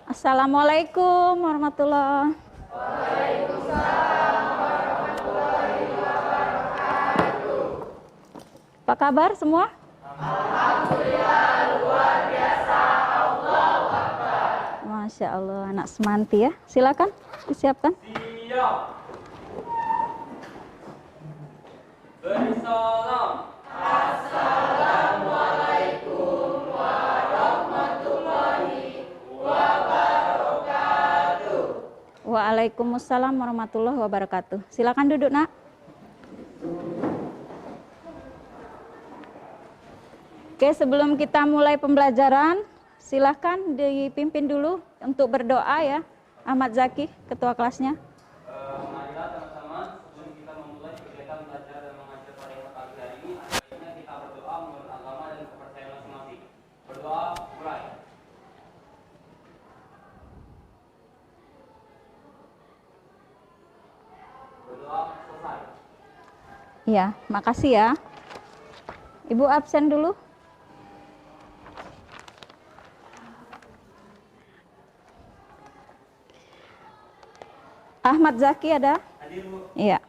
Assalamualaikum warahmatullahi. Apa kabar semua? Masya Allah, anak semanti ya. Silakan disiapkan. Siap. Beri salam. Waalaikumsalam warahmatullahi wabarakatuh. Silakan duduk, Nak. Oke, sebelum kita mulai pembelajaran, silakan dipimpin dulu untuk berdoa ya. Ahmad Zaki, ketua kelasnya. Marilah teman-teman, sebelum kita memulai kegiatan belajar dan mengajar pada pagi hari ini, sebaiknya kita berdoa menurut agama dan kepercayaan masing-masing. Berdoa mulai. Berdoa selesai. Iya, makasih ya. Ibu absen dulu. Ahmad Zaki ada? Hadir, Bu. Iya.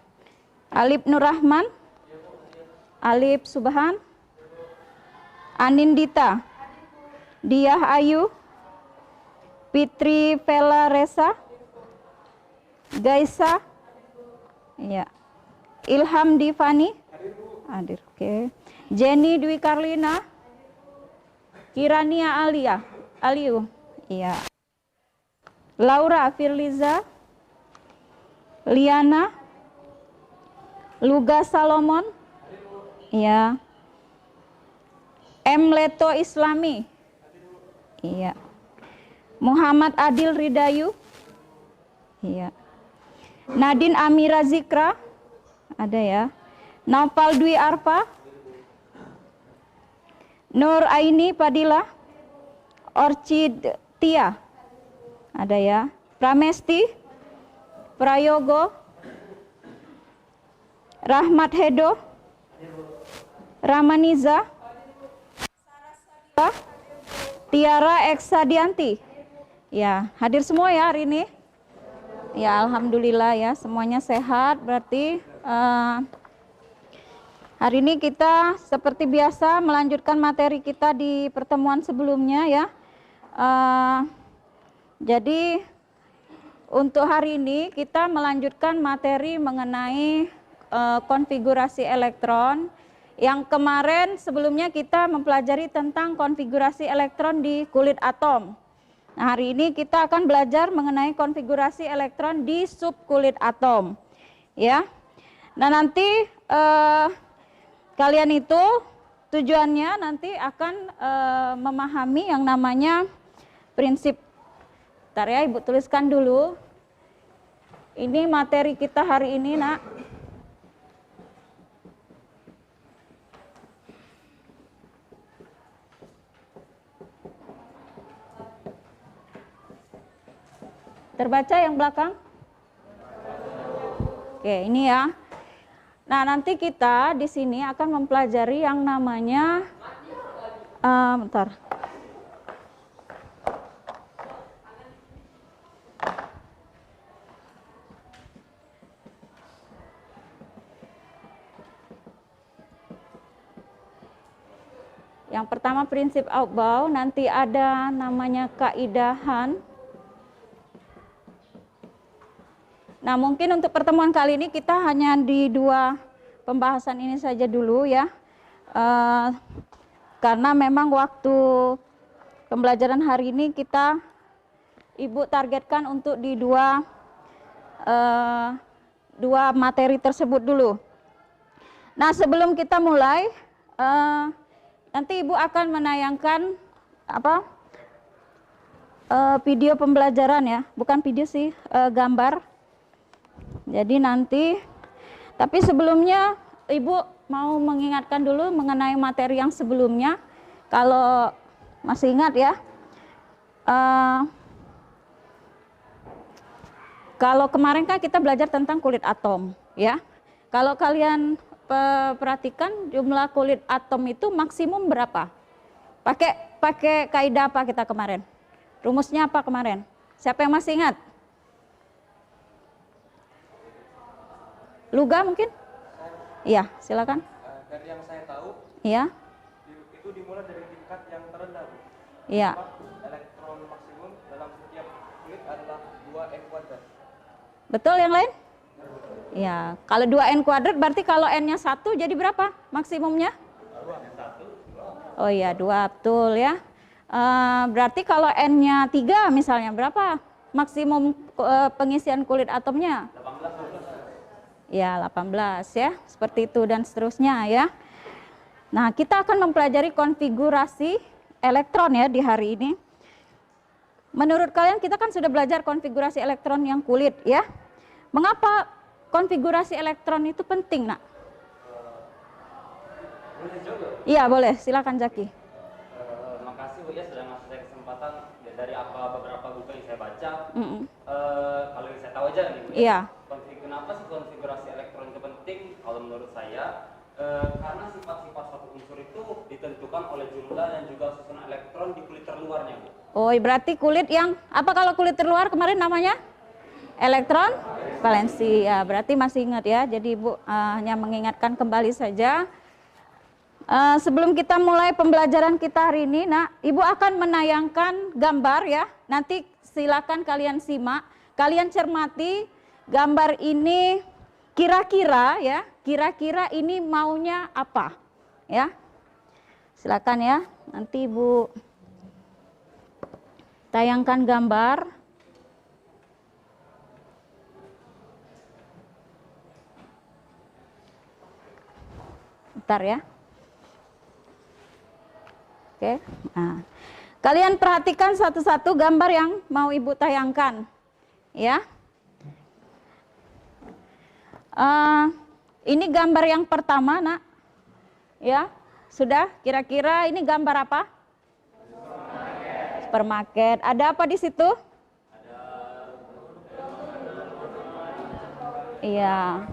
Alif Nurrahman, Alif Subhan, Anindita, Diah Ayu, Fitri Vela Resa, Gaisa, iya. Ilham Divani, hadir, oke. Jenny Dwi Karlina, Kirania Aliu, iya. Laura Firliza, Liana, Luga Salomon, iya. M. Leto Islami, iya. Muhammad Adil Ridayu, iya. Nadine Amira Zikra, ada ya. Naufal Dwi Arfa, Nur Aini Padilla, Orchid Tia, ada ya. Pramesti Prayogo, Rahmat Hedo, Ramaniza, Tiara Eksadianti. Ya, hadir semua ya hari ini. Ya, alhamdulillah ya, semuanya sehat. Berarti hari ini kita seperti biasa melanjutkan materi kita di pertemuan sebelumnya ya. Jadi untuk hari ini kita melanjutkan materi mengenai konfigurasi elektron. Yang kemarin sebelumnya kita mempelajari tentang konfigurasi elektron di kulit atom. Nah, hari ini kita akan belajar mengenai konfigurasi elektron di subkulit atom. Ya. Nah, nanti kalian itu tujuannya nanti akan memahami yang namanya prinsip. Bentar ya, Ibu tuliskan dulu. Ini materi kita hari ini, Nak. Terbaca yang belakang? Oke, ini ya. Nah, nanti kita di sini akan mempelajari yang namanya bentar. Yang pertama prinsip Aufbau, nanti ada namanya kaidahan. Nah, mungkin untuk pertemuan kali ini kita hanya di dua pembahasan ini saja dulu ya. Karena memang waktu pembelajaran hari ini kita Ibu targetkan untuk di dua materi tersebut dulu. Nah, sebelum kita mulai, nanti Ibu akan menayangkan video pembelajaran ya, bukan video sih, gambar. Jadi nanti, tapi sebelumnya Ibu mau mengingatkan dulu mengenai materi yang sebelumnya. Kalau masih ingat ya, kalau kemarin kan kita belajar tentang kulit atom ya. Kalau kalian perhatikan jumlah kulit atom itu maksimum berapa? Pakai kaidah apa kita kemarin? Rumusnya apa kemarin? Siapa yang masih ingat? Luga mungkin? Iya, silakan. Dari yang saya tahu, Iya. itu dimulai dari tingkat yang terendah. Iya. Elektron maksimum dalam setiap kulit adalah 2n kuadrat. Betul yang lain? Ya, kalau 2n kuadrat berarti kalau n-nya 1 jadi berapa maksimumnya? Oh iya, 2, betul ya. Berarti kalau n-nya 3 misalnya berapa maksimum pengisian kulit atomnya? 18. Ya, 18 ya. Seperti itu dan seterusnya ya. Nah, kita akan mempelajari konfigurasi elektron ya di hari ini. Menurut kalian kita kan sudah belajar konfigurasi elektron yang kulit ya. Mengapa konfigurasi elektron itu penting, Nak? Boleh jawab? Iya, boleh. Silakan Zaki. Makasih Bu ya sudah ngasih saya kesempatan dari beberapa buku yang saya baca. Kalau yang saya tahu aja nih Bu ya. Iya. Kenapa sih konfigurasi elektron itu penting? Kalau menurut saya karena sifat-sifat suatu unsur itu ditentukan oleh jumlah dan juga susunan elektron di kulit terluarnya Bu. Oh, berarti kulit yang apa kalau kulit terluar kemarin namanya? Elektron valensi. Ya, berarti masih ingat ya. Jadi Ibu hanya mengingatkan kembali saja. Sebelum kita mulai pembelajaran kita hari ini, nah, Ibu akan menayangkan gambar ya. Nanti silakan kalian simak, kalian cermati gambar ini kira-kira ya, kira-kira ini maunya apa ya. Silakan ya. Nanti Ibu tayangkan gambar. Bentar ya. Oke, nah, kalian perhatikan satu-satu gambar yang mau Ibu tayangkan, ya. Ini gambar yang pertama, Nak, ya, sudah. Kira-kira ini gambar apa? Supermarket. Ada apa di situ? Iya.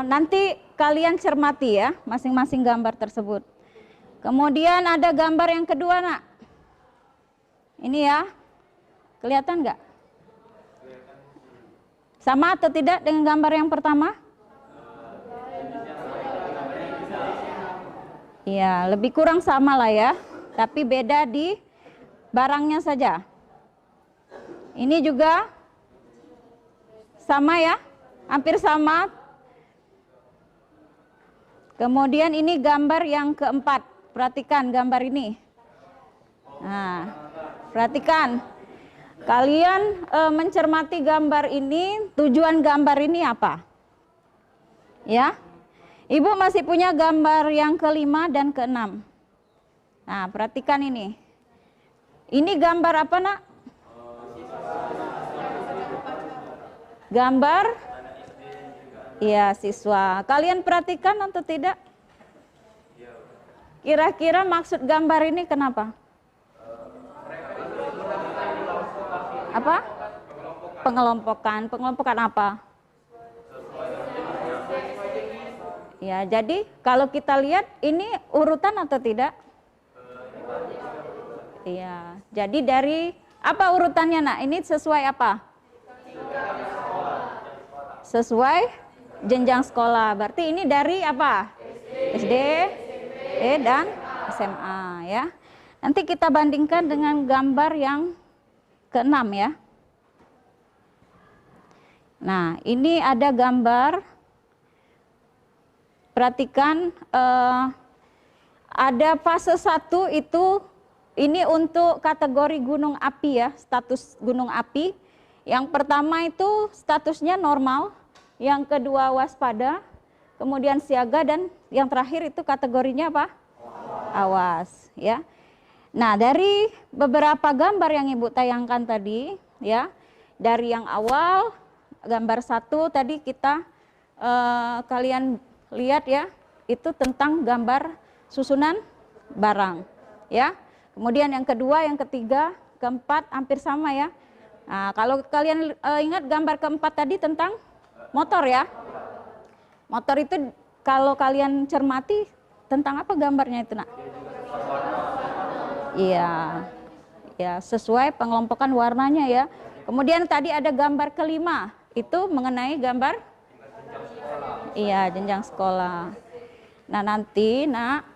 Nanti kalian cermati ya, masing-masing gambar tersebut. Kemudian ada gambar yang kedua, Nak. Ini ya, kelihatan nggak? Sama atau tidak dengan gambar yang pertama? Iya, lebih kurang sama lah ya, tapi beda di barangnya saja. Ini juga sama ya, hampir sama. Kemudian ini gambar yang keempat. Perhatikan gambar ini. Nah, perhatikan. Kalian mencermati gambar ini, tujuan gambar ini apa? Ya. Ibu masih punya gambar yang kelima dan keenam. Nah, perhatikan ini. Ini gambar apa, Nak? Gambar? Iya, siswa. Kalian perhatikan atau tidak? Kira-kira maksud gambar ini kenapa? Apa? Pengelompokan. Pengelompokan apa? Ya, jadi kalau kita lihat ini urutan atau tidak? Iya. Jadi dari apa urutannya, Nak? Ini sesuai apa? Sesuai jenjang sekolah. Berarti ini dari apa? SD, dan SMA ya. Nanti kita bandingkan dengan gambar yang keenam ya. Nah, ini ada gambar. Perhatikan ada fase 1 itu ini untuk kategori gunung api ya, status gunung api. Yang pertama itu statusnya normal, yang kedua waspada, kemudian siaga, dan yang terakhir itu kategorinya apa? Awas ya. Nah, dari beberapa gambar yang Ibu tayangkan tadi ya, dari yang awal gambar 1 tadi kita kalian lihat ya, itu tentang gambar susunan barang ya. Kemudian yang kedua, yang ketiga, keempat hampir sama ya. Nah, kalau kalian ingat gambar keempat tadi tentang motor ya. Motor itu kalau kalian cermati tentang apa gambarnya itu, Nak? Iya. Ya, sesuai pengelompokan warnanya ya. Kemudian tadi ada gambar kelima, itu mengenai gambar iya, jenjang sekolah. Nah, nanti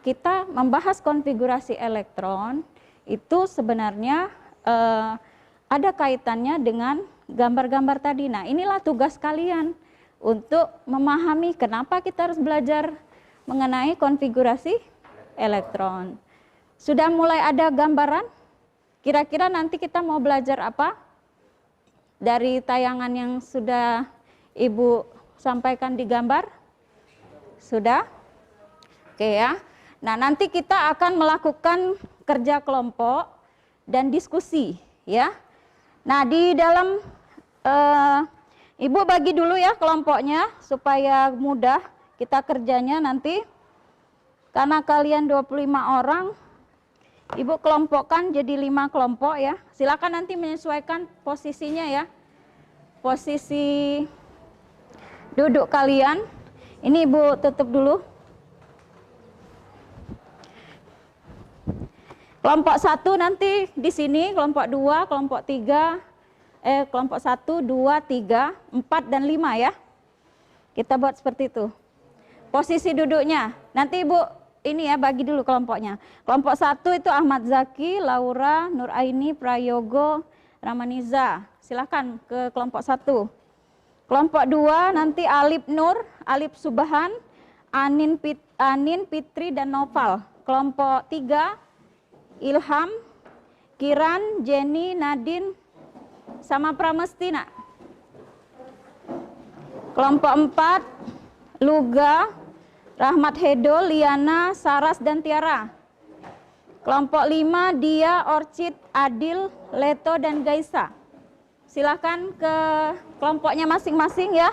kita membahas konfigurasi elektron itu sebenarnya ada kaitannya dengan gambar-gambar tadi. Nah, inilah tugas kalian untuk memahami kenapa kita harus belajar mengenai konfigurasi elektron. Sudah mulai ada gambaran? Kira-kira nanti kita mau belajar apa? Dari tayangan yang sudah Ibu sampaikan di gambar? Sudah? Oke ya. Nah, nanti kita akan melakukan kerja kelompok dan diskusi ya. Nah, di dalam Ibu bagi dulu ya kelompoknya supaya mudah kita kerjanya nanti. Karena kalian 25 orang, Ibu kelompokkan jadi 5 kelompok ya. Silakan nanti menyesuaikan posisinya ya. Posisi duduk kalian. Ini Ibu tutup dulu. Kelompok 1 nanti di sini, kelompok 2, kelompok 3, kelompok 1, 2, 3, 4 dan 5 ya. Kita buat seperti itu. Posisi duduknya. Nanti Ibu ini ya bagi dulu kelompoknya. Kelompok 1 itu Ahmad Zaki, Laura, Nur Aini, Prayogo, Ramaniza. Silakan ke kelompok 1. Kelompok 2 nanti Alip Nur, Alip Subhan, Anin, Fitri dan Noval. Kelompok 3 Ilham, Kiran, Jenny, Nadine sama Pramesti nak. Kelompok 4 Luga, Rahmat Hedo, Liana, Saras dan Tiara. Kelompok 5 Dia, Orchid, Adil, Leto dan Gaisa. Silakan ke kelompoknya masing-masing ya.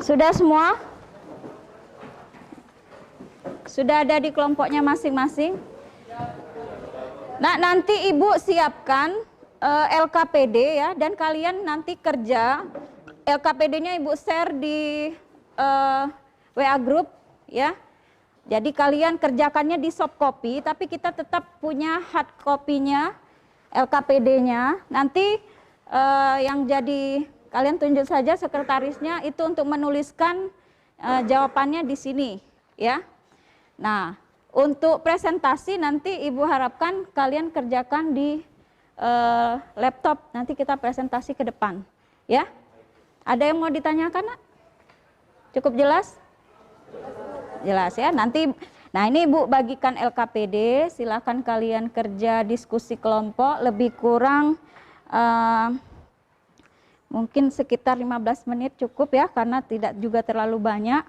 Sudah semua? Sudah ada di kelompoknya masing-masing? Nah, nanti Ibu siapkan LKPD ya, dan kalian nanti kerja LKPD-nya Ibu share di WA group ya. Jadi kalian kerjakannya di soft copy, tapi kita tetap punya hard copy-nya LKPD-nya. Nanti yang jadi kalian tunjuk saja sekretarisnya itu untuk menuliskan jawabannya di sini ya. Nah, untuk presentasi nanti Ibu harapkan kalian kerjakan di laptop. Nanti kita presentasi ke depan ya. Ada yang mau ditanyakan nak? Cukup jelas? Jelas ya. Nanti nah ini Ibu bagikan LKPD, silakan kalian kerja diskusi kelompok lebih kurang mungkin sekitar 15 menit cukup ya, karena tidak juga terlalu banyak.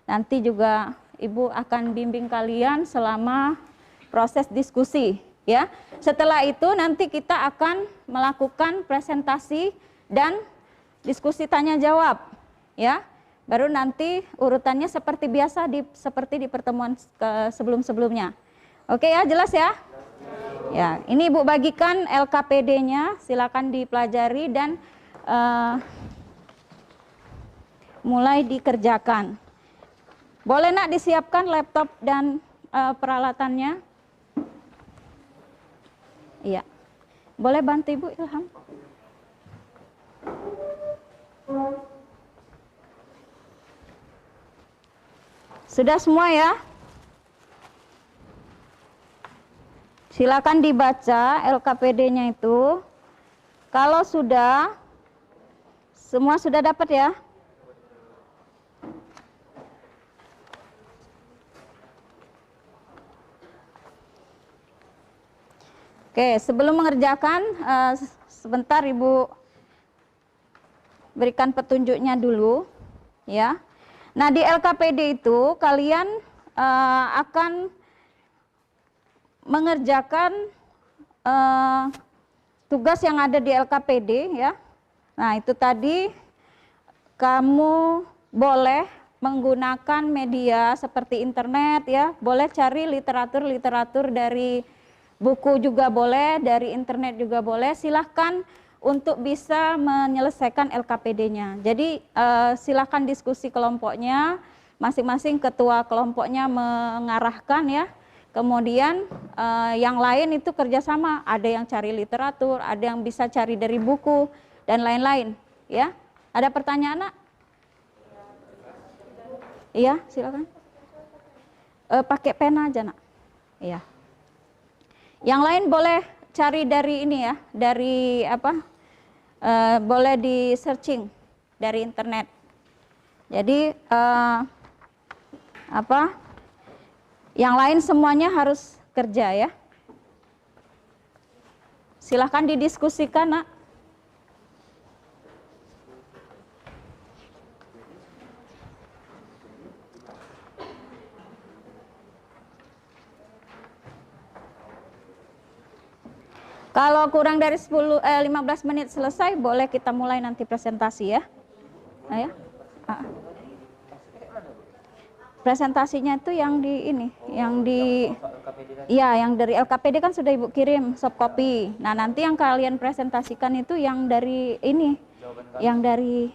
Nanti juga Ibu akan bimbing kalian selama proses diskusi ya. Setelah itu nanti kita akan melakukan presentasi dan diskusi tanya jawab ya. Baru nanti urutannya seperti biasa seperti di pertemuan sebelum-sebelumnya. Oke ya, jelas ya? Ya, ini Ibu bagikan LKPD-nya, silakan dipelajari dan mulai dikerjakan. Boleh nak disiapkan laptop dan peralatannya? Iya. Boleh bantu Ibu Ilham? Sudah semua ya? Silakan dibaca LKPD-nya itu. Kalau sudah, semua sudah dapat ya? Oke, sebelum mengerjakan, sebentar Ibu berikan petunjuknya dulu ya. Nah, di LKPD itu kalian akan mengerjakan tugas yang ada di LKPD ya. Nah, itu tadi kamu boleh menggunakan media seperti internet ya, boleh cari literatur dari buku juga boleh, dari internet juga boleh. Silahkan untuk bisa menyelesaikan LKPD-nya. Jadi silahkan diskusi kelompoknya, masing-masing ketua kelompoknya mengarahkan ya. Kemudian yang lain itu kerjasama, ada yang cari literatur, ada yang bisa cari dari buku dan lain-lain ya. Ada pertanyaan, Nak? Iya, silakan. Pakai pena aja, Nak. Iya. Yang lain boleh cari dari ini ya, dari apa? Boleh di searching dari internet. Jadi apa? Yang lain semuanya harus kerja ya. Silahkan didiskusikan, Nak. Kalau kurang dari 15 menit selesai, boleh kita mulai nanti presentasi ya. Nah, ya. Presentasinya itu yang di ini, yang di ya, yang dari LKPD kan sudah Ibu kirim soft copy. Nah, nanti yang kalian presentasikan itu yang dari ini, yang dari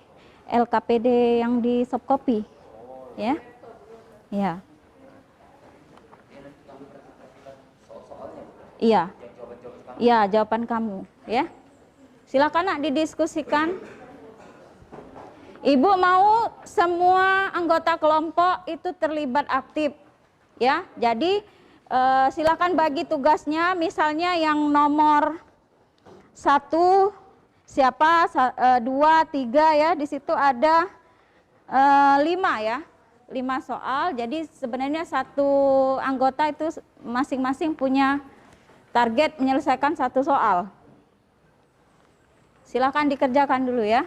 LKPD yang di soft copy. Ya. Ya. Iya. Iya, jawaban kamu, ya. Silakan, Nak, didiskusikan. Ibu mau semua anggota kelompok itu terlibat aktif, ya. Jadi silakan bagi tugasnya, misalnya yang nomor 1 siapa, 2, 3 ya. Di situ ada 5 ya, 5 soal. Jadi sebenarnya satu anggota itu masing-masing punya target menyelesaikan 1 soal. Silakan dikerjakan dulu ya.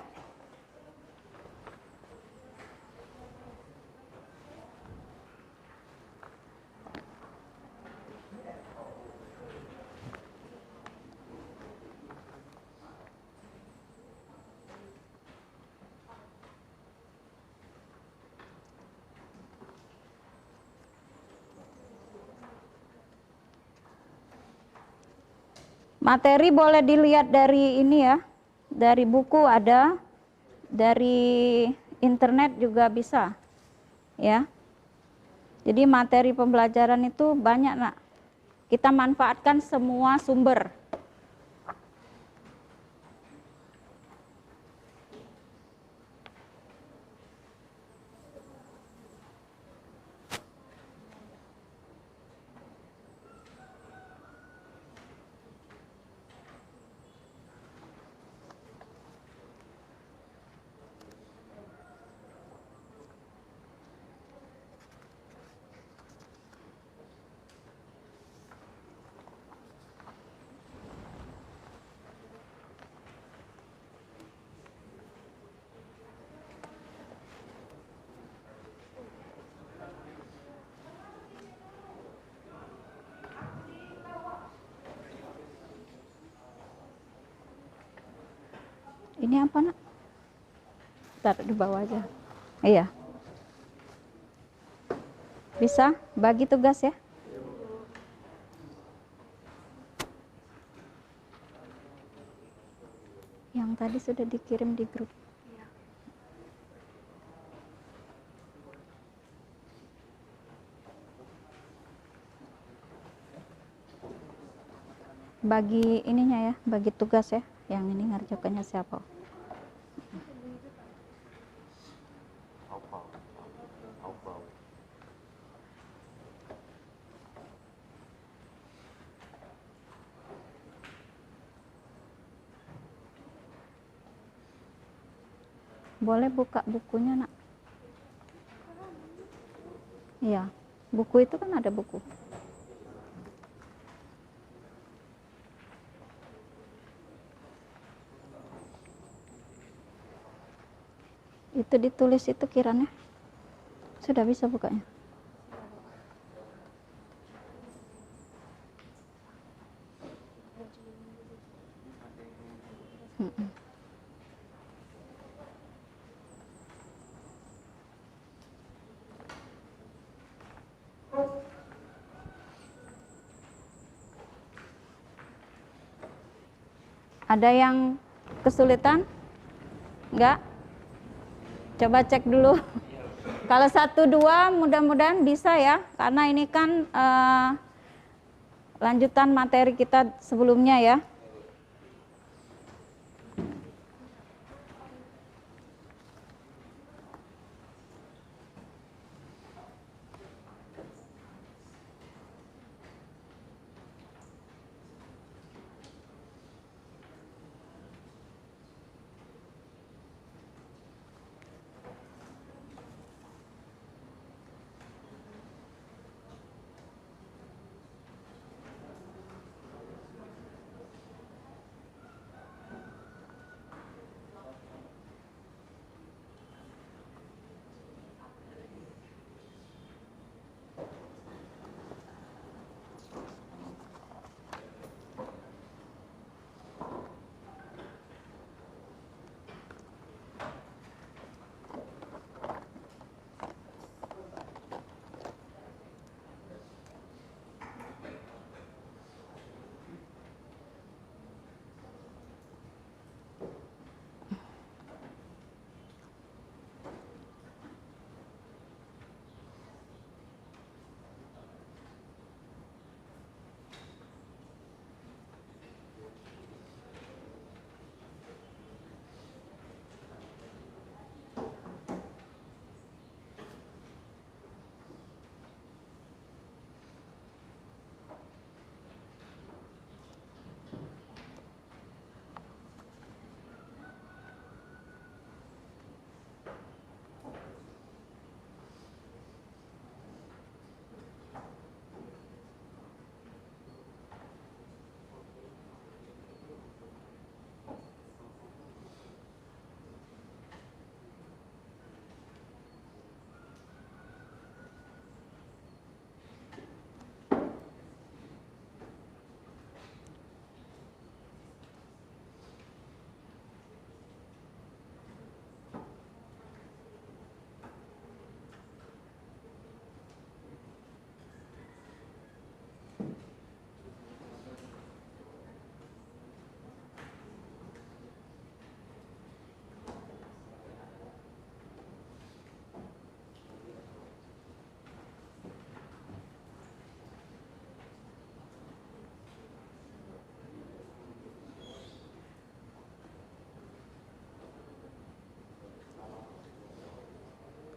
Materi boleh dilihat dari ini ya, dari buku ada, dari internet juga bisa, ya. Jadi materi pembelajaran itu banyak, Nak. Kita manfaatkan semua sumber. Ini apa, Nak? Taruh di bawah aja. Iya. Bisa bagi tugas ya. Yang tadi sudah dikirim di grup. Bagi ininya ya, bagi tugas ya. Yang ini ngerjakannya siapa? Boleh buka bukunya, Nak. Iya, buku itu kan ada buku. Itu ditulis itu kiranya. Sudah bisa bukanya. Ada yang kesulitan? Enggak? Coba cek dulu. Kalau 1, 2 mudah-mudahan bisa ya, karena ini kan lanjutan materi kita sebelumnya ya.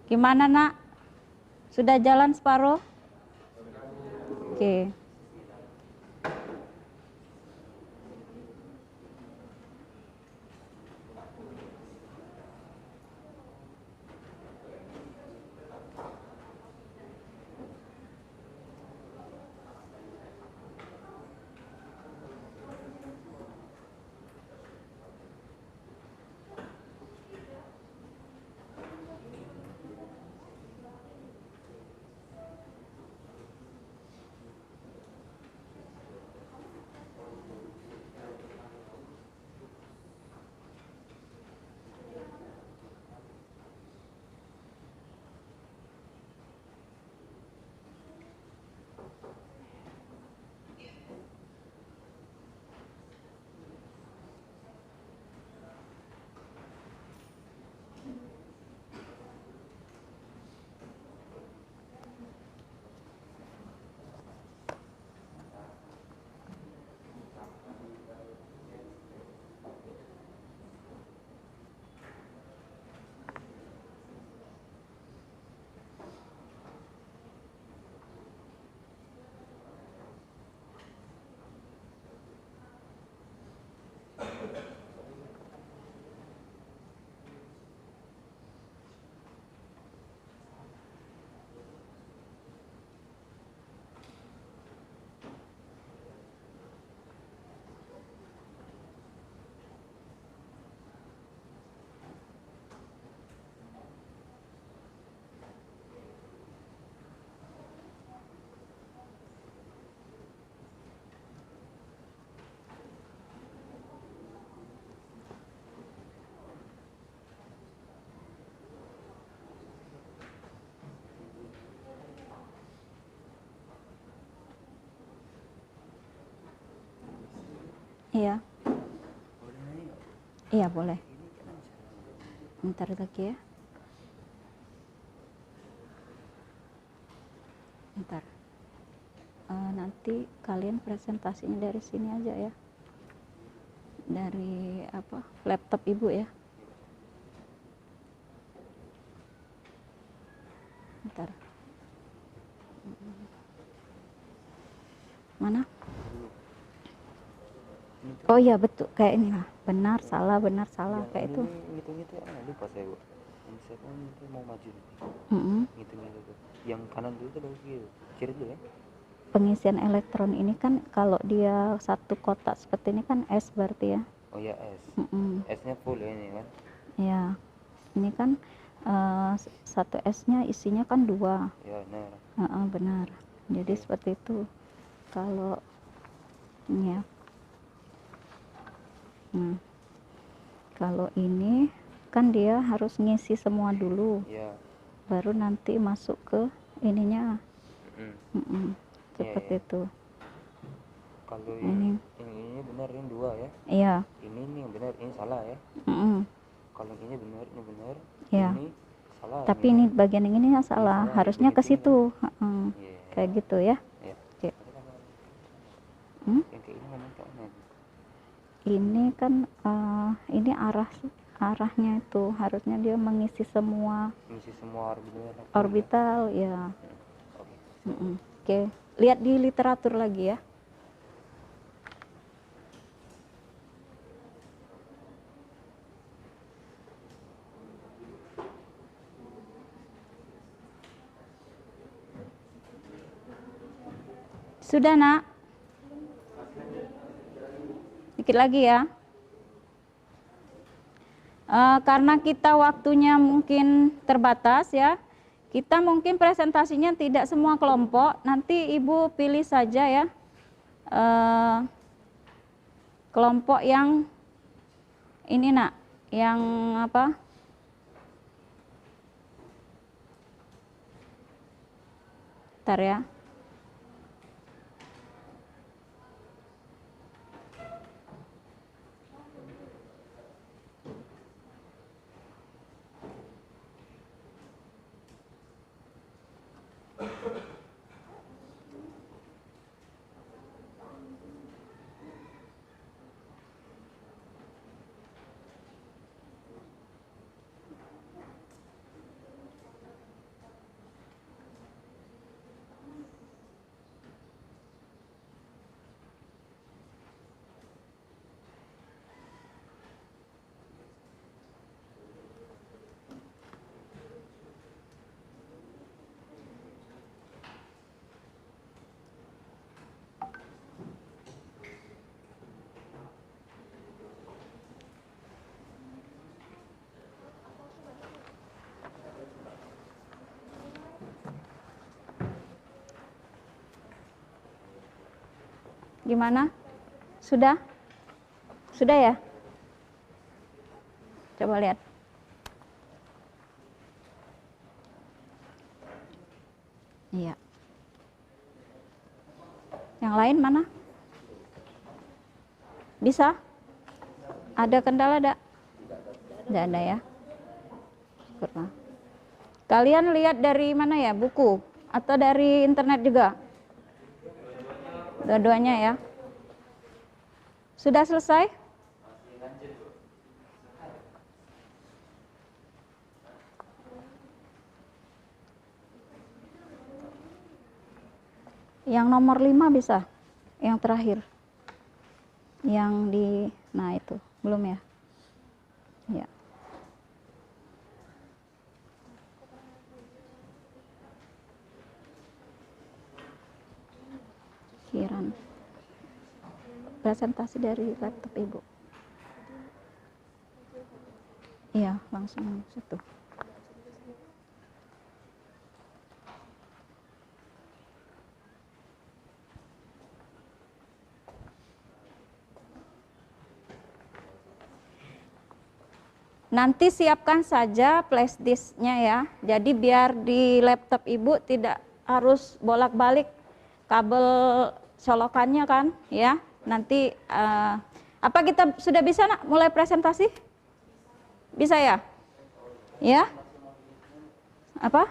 Gimana nak? Sudah jalan separuh? Oke. Iya. Iya boleh. Bentar lagi ya. Bentar. Nanti kalian presentasinya dari sini aja ya. Dari apa? Laptop ibu ya. Bentar. Mana? Oh iya betul, kayak ini lah. Benar, salah, kayak itu. Ngitung-ngitung lupa saya, Bu. Ini saya kan itu mau maju nih. Mm-mm. Ngitung-ngitung tuh. Yang kanan dulu tuh bagus gitu. Kiri dulu ya. Pengisian elektron ini kan kalau dia satu kotak seperti ini kan S berarti ya. Oh ya, S. Mm-mm. S-nya full ya ini kan. Ya, ini kan satu S-nya isinya kan 2. Ya, benar. Benar. Jadi seperti itu. Kalau ini ya. Kalau ini kan dia harus ngisi semua dulu, Ya. baru nanti masuk ke ininya. Seperti Iya. itu. Kalau Ini. ini benar, ini 2 ya. Iya. Ini yang benar, ini salah ya. Mm-mm. Kalau ini benar, Iya. ini salah. Tapi ini bagian yang ini yang salah, salah, harusnya ke begitu situ. Iya. Kayak gitu ya. Ya. Oke. Yang kayak ini mana kayaknya? Ini kan ini arahnya itu harusnya dia mengisi semua Mengisi semua orbital. orbital ya. Oke. Oke, lihat di literatur lagi ya. Sudah, Nak? Dikit lagi ya. Karena kita waktunya mungkin terbatas ya, kita mungkin presentasinya tidak semua kelompok. Nanti Ibu pilih saja ya kelompok yang ini, Nak, yang apa? Bentar ya. Gimana? Sudah? Sudah ya? Coba lihat. Iya. Yang lain mana? Bisa? Ada kendala enggak? Enggak ada ya? Syukurlah. Kalian lihat dari mana ya? Buku atau dari internet juga? Dua-duanya ya. Sudah selesai? Yang nomor 5 bisa? Yang terakhir? Yang di, nah itu, belum ya? Ya. Kiran. Presentasi dari laptop Ibu. Iya, langsung situ. Nanti siapkan saja flash disk-nya ya. Jadi biar di laptop Ibu tidak harus bolak-balik kabel colokannya kan ya. Nanti Apa kita sudah bisa nak mulai presentasi? Bisa ya? Ya? Apa?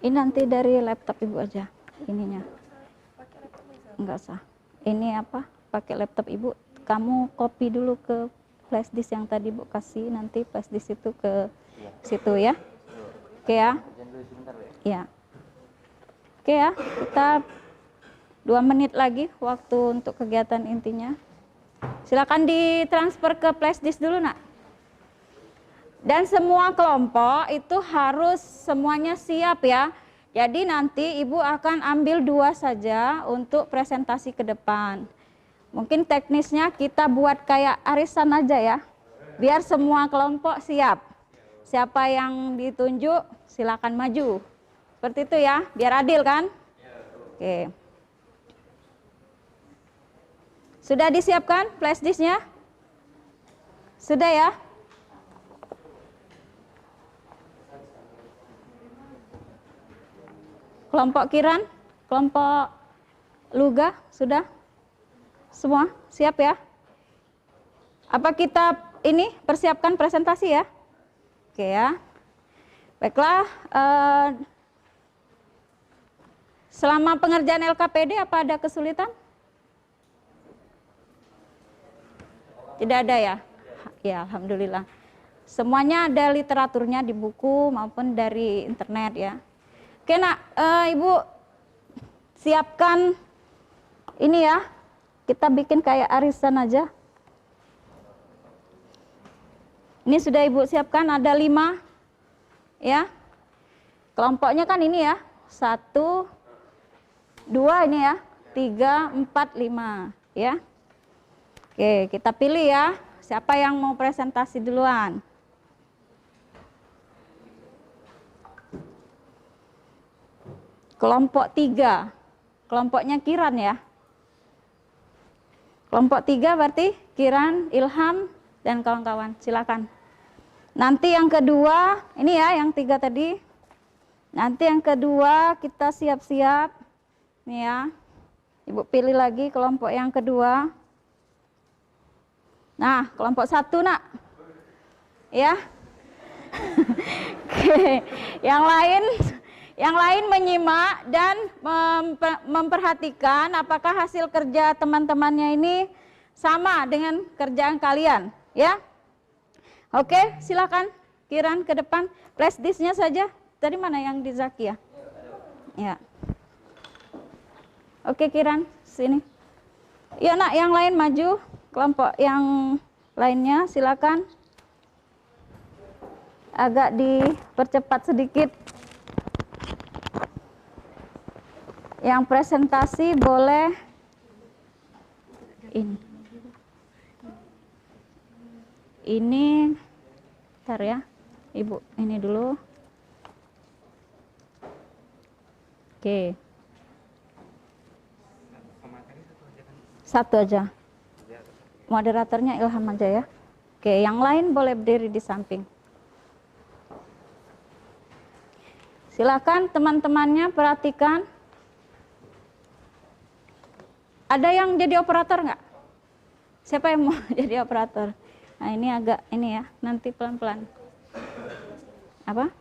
Ini nanti dari laptop ibu aja ininya. Enggak sah. Ini apa? Pakai laptop ibu. Kamu copy dulu ke flash disk yang tadi bu kasih. Nanti flash disk itu ke situ ya. Oke ya. Ya. Oke ya. Kita 2 menit lagi waktu untuk kegiatan intinya. Silakan ditransfer ke flash disk dulu nak. Dan semua kelompok itu harus semuanya siap ya. Jadi nanti ibu akan ambil 2 saja untuk presentasi ke depan. Mungkin teknisnya kita buat kayak arisan aja ya. Biar semua kelompok siap. Siapa yang ditunjuk silakan maju. Seperti itu ya, biar adil kan? Oke. Sudah disiapkan flash disknya? Sudah ya? Kelompok Kiran, kelompok Luga, sudah? Semua siap ya? Apa kita ini persiapkan presentasi ya? Oke ya. Baiklah, selama pengerjaan LKPD apa ada kesulitan? Tidak ada ya? Ya, alhamdulillah. Semuanya ada literaturnya di buku maupun dari internet ya. Oke nak, ibu siapkan ini ya. Kita bikin kayak arisan aja. Ini sudah ibu siapkan, ada 5 ya. Kelompoknya kan ini ya. 1, 2 ini ya. 3, 4, 5 ya. Oke, kita pilih ya. Siapa yang mau presentasi duluan? Kelompok 3. Kelompoknya Kiran ya. Kelompok 3 berarti Kiran, Ilham, dan kawan-kawan. Silakan. Nanti yang kedua, ini ya yang 3 tadi. Nanti yang kedua kita siap-siap. Nih ya. Ibu pilih lagi kelompok yang kedua. Nah, kelompok 1 nak. Ya. Oke. Yang lain menyimak dan memperhatikan apakah hasil kerja teman-temannya ini sama dengan kerjaan kalian, ya. Oke, silakan Kiran ke depan. Flash disknya saja. Tadi mana yang di Zaki ya? Ya. Oke Kiran, sini. Ya nak, yang lain maju. Kelompok yang lainnya silakan. Agak dipercepat sedikit. Yang presentasi boleh ini bentar ya ibu, ini dulu. Oke, satu aja, moderatornya Ilham aja ya. Oke, yang lain boleh berdiri di samping. Silakan teman-temannya perhatikan. Ada yang jadi operator nggak? Siapa yang mau jadi operator? Nah ini agak ini ya, nanti pelan-pelan. Apa?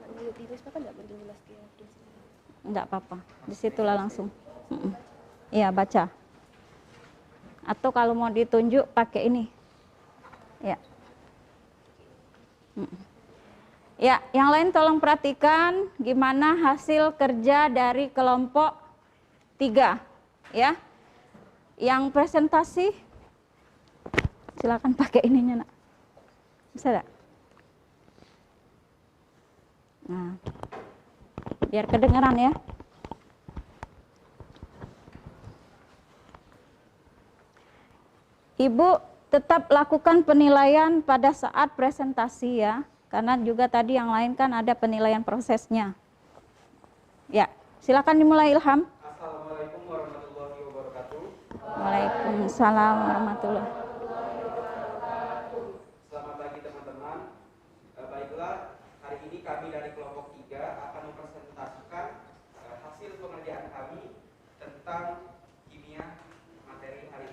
Enggak apa-apa, disitulah langsung. Iya baca. Atau kalau mau ditunjuk pakai ini. Ya. Ya, yang lain tolong perhatikan gimana hasil kerja dari kelompok 3 ya. Yang presentasi silakan pakai ininya nak. Bisa enggak? Nah. Biar kedengaran ya. Ibu tetap lakukan penilaian pada saat presentasi ya. Karena juga tadi yang lain kan ada penilaian prosesnya. Ya, silakan dimulai Ilham. Assalamualaikum warahmatullahi wabarakatuh. Waalaikumsalam warahmatullahi. Selamat pagi teman-teman. Baiklah, hari ini kami dari kelompok 3 akan mempresentasikan hasil pengerjaan kami tentang kimia materi hari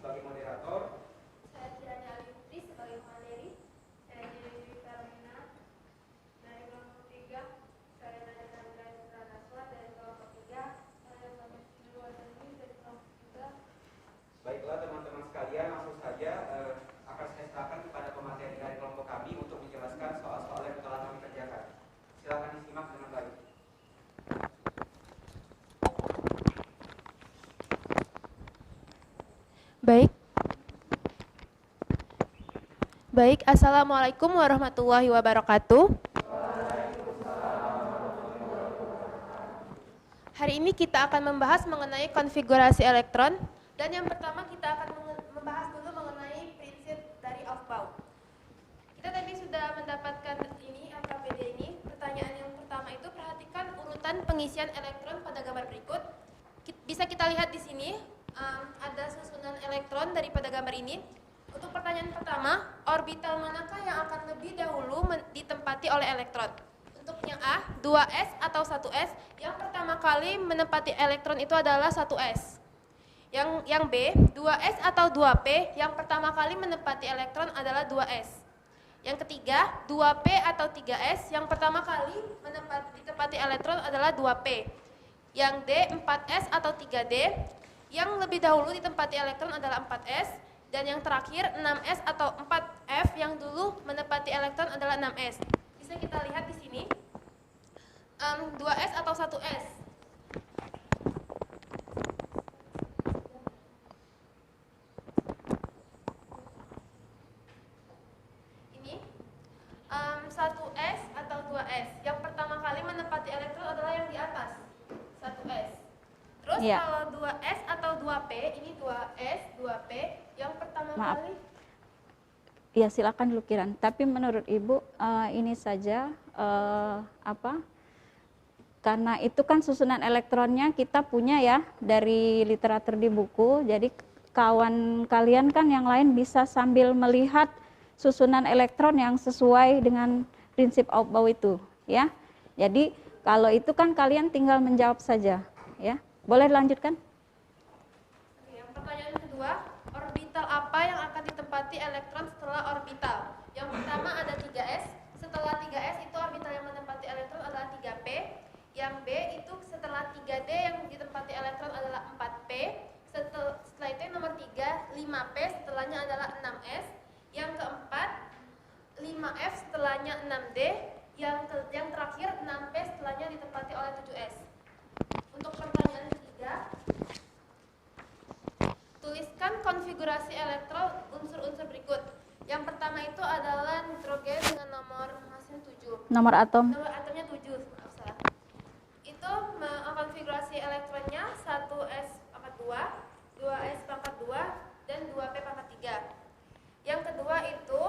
sebagai moderator. Saya Kirani Alifri sebagai materi. Saya Dewi Karmina dari kelompok 3. Saya Nadira Pranaswa dari kelompok 3. Saya Bapak Nurwazani dari kelompok 3. Baiklah teman-teman sekalian, langsung saja akan saya serahkan kepada pemateri dari kelompok kami untuk menjelaskan soal-soal yang telah kami kerjakan. Silakan disimak dengan baik. Baik, Assalamualaikum warahmatullahi wabarakatuh. Hari ini kita akan membahas mengenai konfigurasi elektron, dan yang pertama kita akan membahas dulu mengenai prinsip dari Aufbau. Kita tadi sudah mendapatkan ini LKPD ini. Pertanyaan yang pertama itu, perhatikan urutan pengisian elektron pada gambar berikut. Bisa kita lihat di sini ada susunan elektron daripada gambar ini. Untuk pertanyaan pertama, orbital manakah yang akan lebih dahulu ditempati oleh elektron? Untuk yang A, 2s atau 1s, yang pertama kali menempati elektron itu adalah 1s. Yang B, 2s atau 2p, yang pertama kali menempati elektron adalah 2s. Yang ketiga, 2p atau 3s, yang pertama kali ditempati elektron adalah 2p. Yang D, 4s atau 3d, yang lebih dahulu ditempati elektron adalah 4s. Dan yang terakhir 6s atau 4f yang dulu menempati elektron adalah 6s. Bisa kita lihat di sini 2s atau 1s. Ini 1s atau 2s. Yang pertama kali menempati elektron adalah yang di atas, 1s. Terus Iya. kalau 2s atau 2p, ini 2s, 2p, yang pertama Maaf. kali. Ya silakan dulu Kiran. Tapi menurut Ibu ini saja karena itu kan susunan elektronnya kita punya ya dari literatur di buku. Jadi kawan kalian kan yang lain bisa sambil melihat susunan elektron yang sesuai dengan prinsip Aufbau itu, ya. Jadi kalau itu kan kalian tinggal menjawab saja, ya. Boleh lanjutkan? Yang pertanyaan kedua, orbital apa yang akan ditempati elektron setelah orbital? Yang pertama ada 3s. Setelah 3s itu orbital yang menempati elektron adalah 3p. Yang B itu setelah 3d yang ditempati elektron adalah 4p. Setelah itu yang nomor 3, 5p setelahnya adalah 6s. Yang keempat, 5f setelahnya 6d. Yang terakhir 6p setelahnya ditempati oleh 7s. Untuk pertanyaan ketiga, tuliskan konfigurasi elektron unsur-unsur berikut. Yang pertama itu adalah nitrogen dengan nomor masnya 7. Nomor atom. Nomor atomnya 7, maaf salah. Itu konfigurasi elektronnya 1s pangkat 2, 2s pangkat 2, dan 2p pangkat 3. Yang kedua itu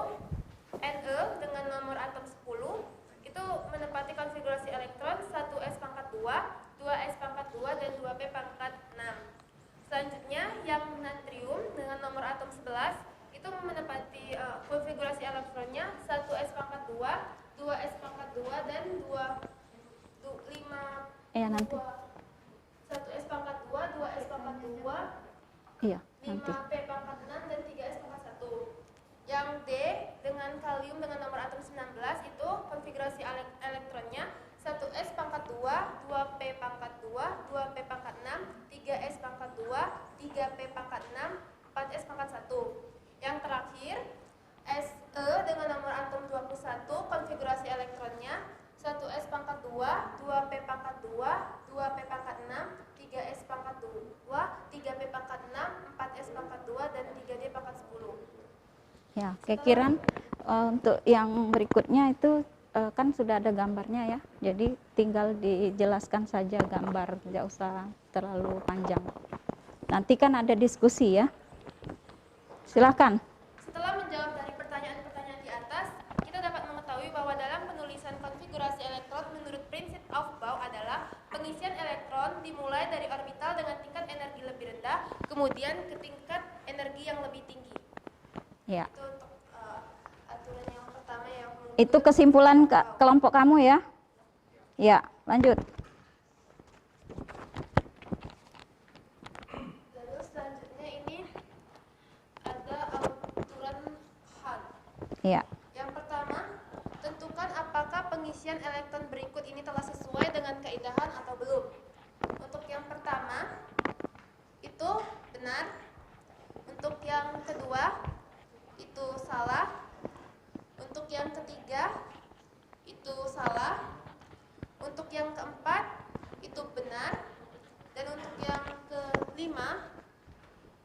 Ne dengan nomor atom 10. Itu menempati konfigurasi elektron 1s pangkat 2, 2s pangkat 2, dan 2p pangkat 6. Selanjutnya yang natrium dengan nomor atom 11 itu menempati konfigurasi elektronnya 1s pangkat 2, 2s pangkat 2, dan 1s pangkat 2, 2s pangkat 2, Iya, nanti. 5p pangkat 6, dan 3s pangkat 1. Yang D dengan kalium dengan nomor atom 19 itu konfigurasi elektronnya 1s pangkat 2, 2p pangkat 2, 2p pangkat 6, 3s pangkat 2, 3p pangkat 6, 4s pangkat 1. Yang terakhir Se dengan nomor atom 21 konfigurasi elektronnya 1s pangkat 2, 2p pangkat 2, 2p pangkat 6, 3s pangkat 2, 3p pangkat 6, 4s pangkat 2, dan 3d pangkat 10. Ya, Kiran untuk yang berikutnya itu kan sudah ada gambarnya ya. Jadi tinggal dijelaskan saja gambar, tidak usah terlalu panjang. Nanti kan ada diskusi ya. Silakan. Setelah menjawab dari pertanyaan-pertanyaan di atas, kita dapat mengetahui bahwa dalam penulisan konfigurasi elektron menurut prinsip Aufbau adalah pengisian elektron dimulai dari orbital dengan tingkat energi lebih rendah, kemudian ke tingkat energi yang lebih tinggi. Ya. Itu untuk aturan yang pertama yang Itu kesimpulan kelompok kamu ya. Ya, lanjut. Lalu selanjutnya ini Iya. Yang pertama, tentukan apakah pengisian elektron berikut ini telah sesuai dengan kaidahan atau belum. Untuk yang pertama, itu benar. Untuk yang kedua, itu salah. Untuk yang ketiga, itu salah. Untuk yang keempat, itu benar. Dan untuk yang kelima,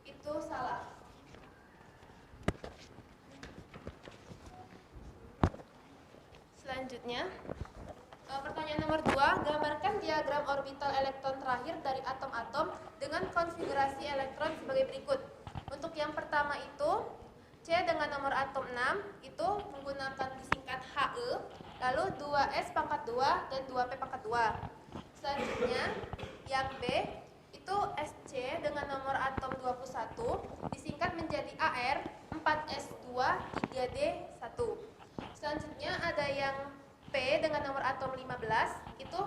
itu salah. Selanjutnya, pertanyaan nomor 2, gambarkan diagram orbital elektron terakhir dari atom-atom dengan konfigurasi elektron sebagai berikut. Untuk yang pertama itu, C dengan nomor atom 6, itu menggunakan disingkat He, lalu 2s pangkat 2 dan 2p pangkat 2. Selanjutnya, yang B, itu SC dengan nomor atom 21, disingkat menjadi AR, 4s2, 3d1. Selanjutnya ada yang P dengan nomor atom 15, itu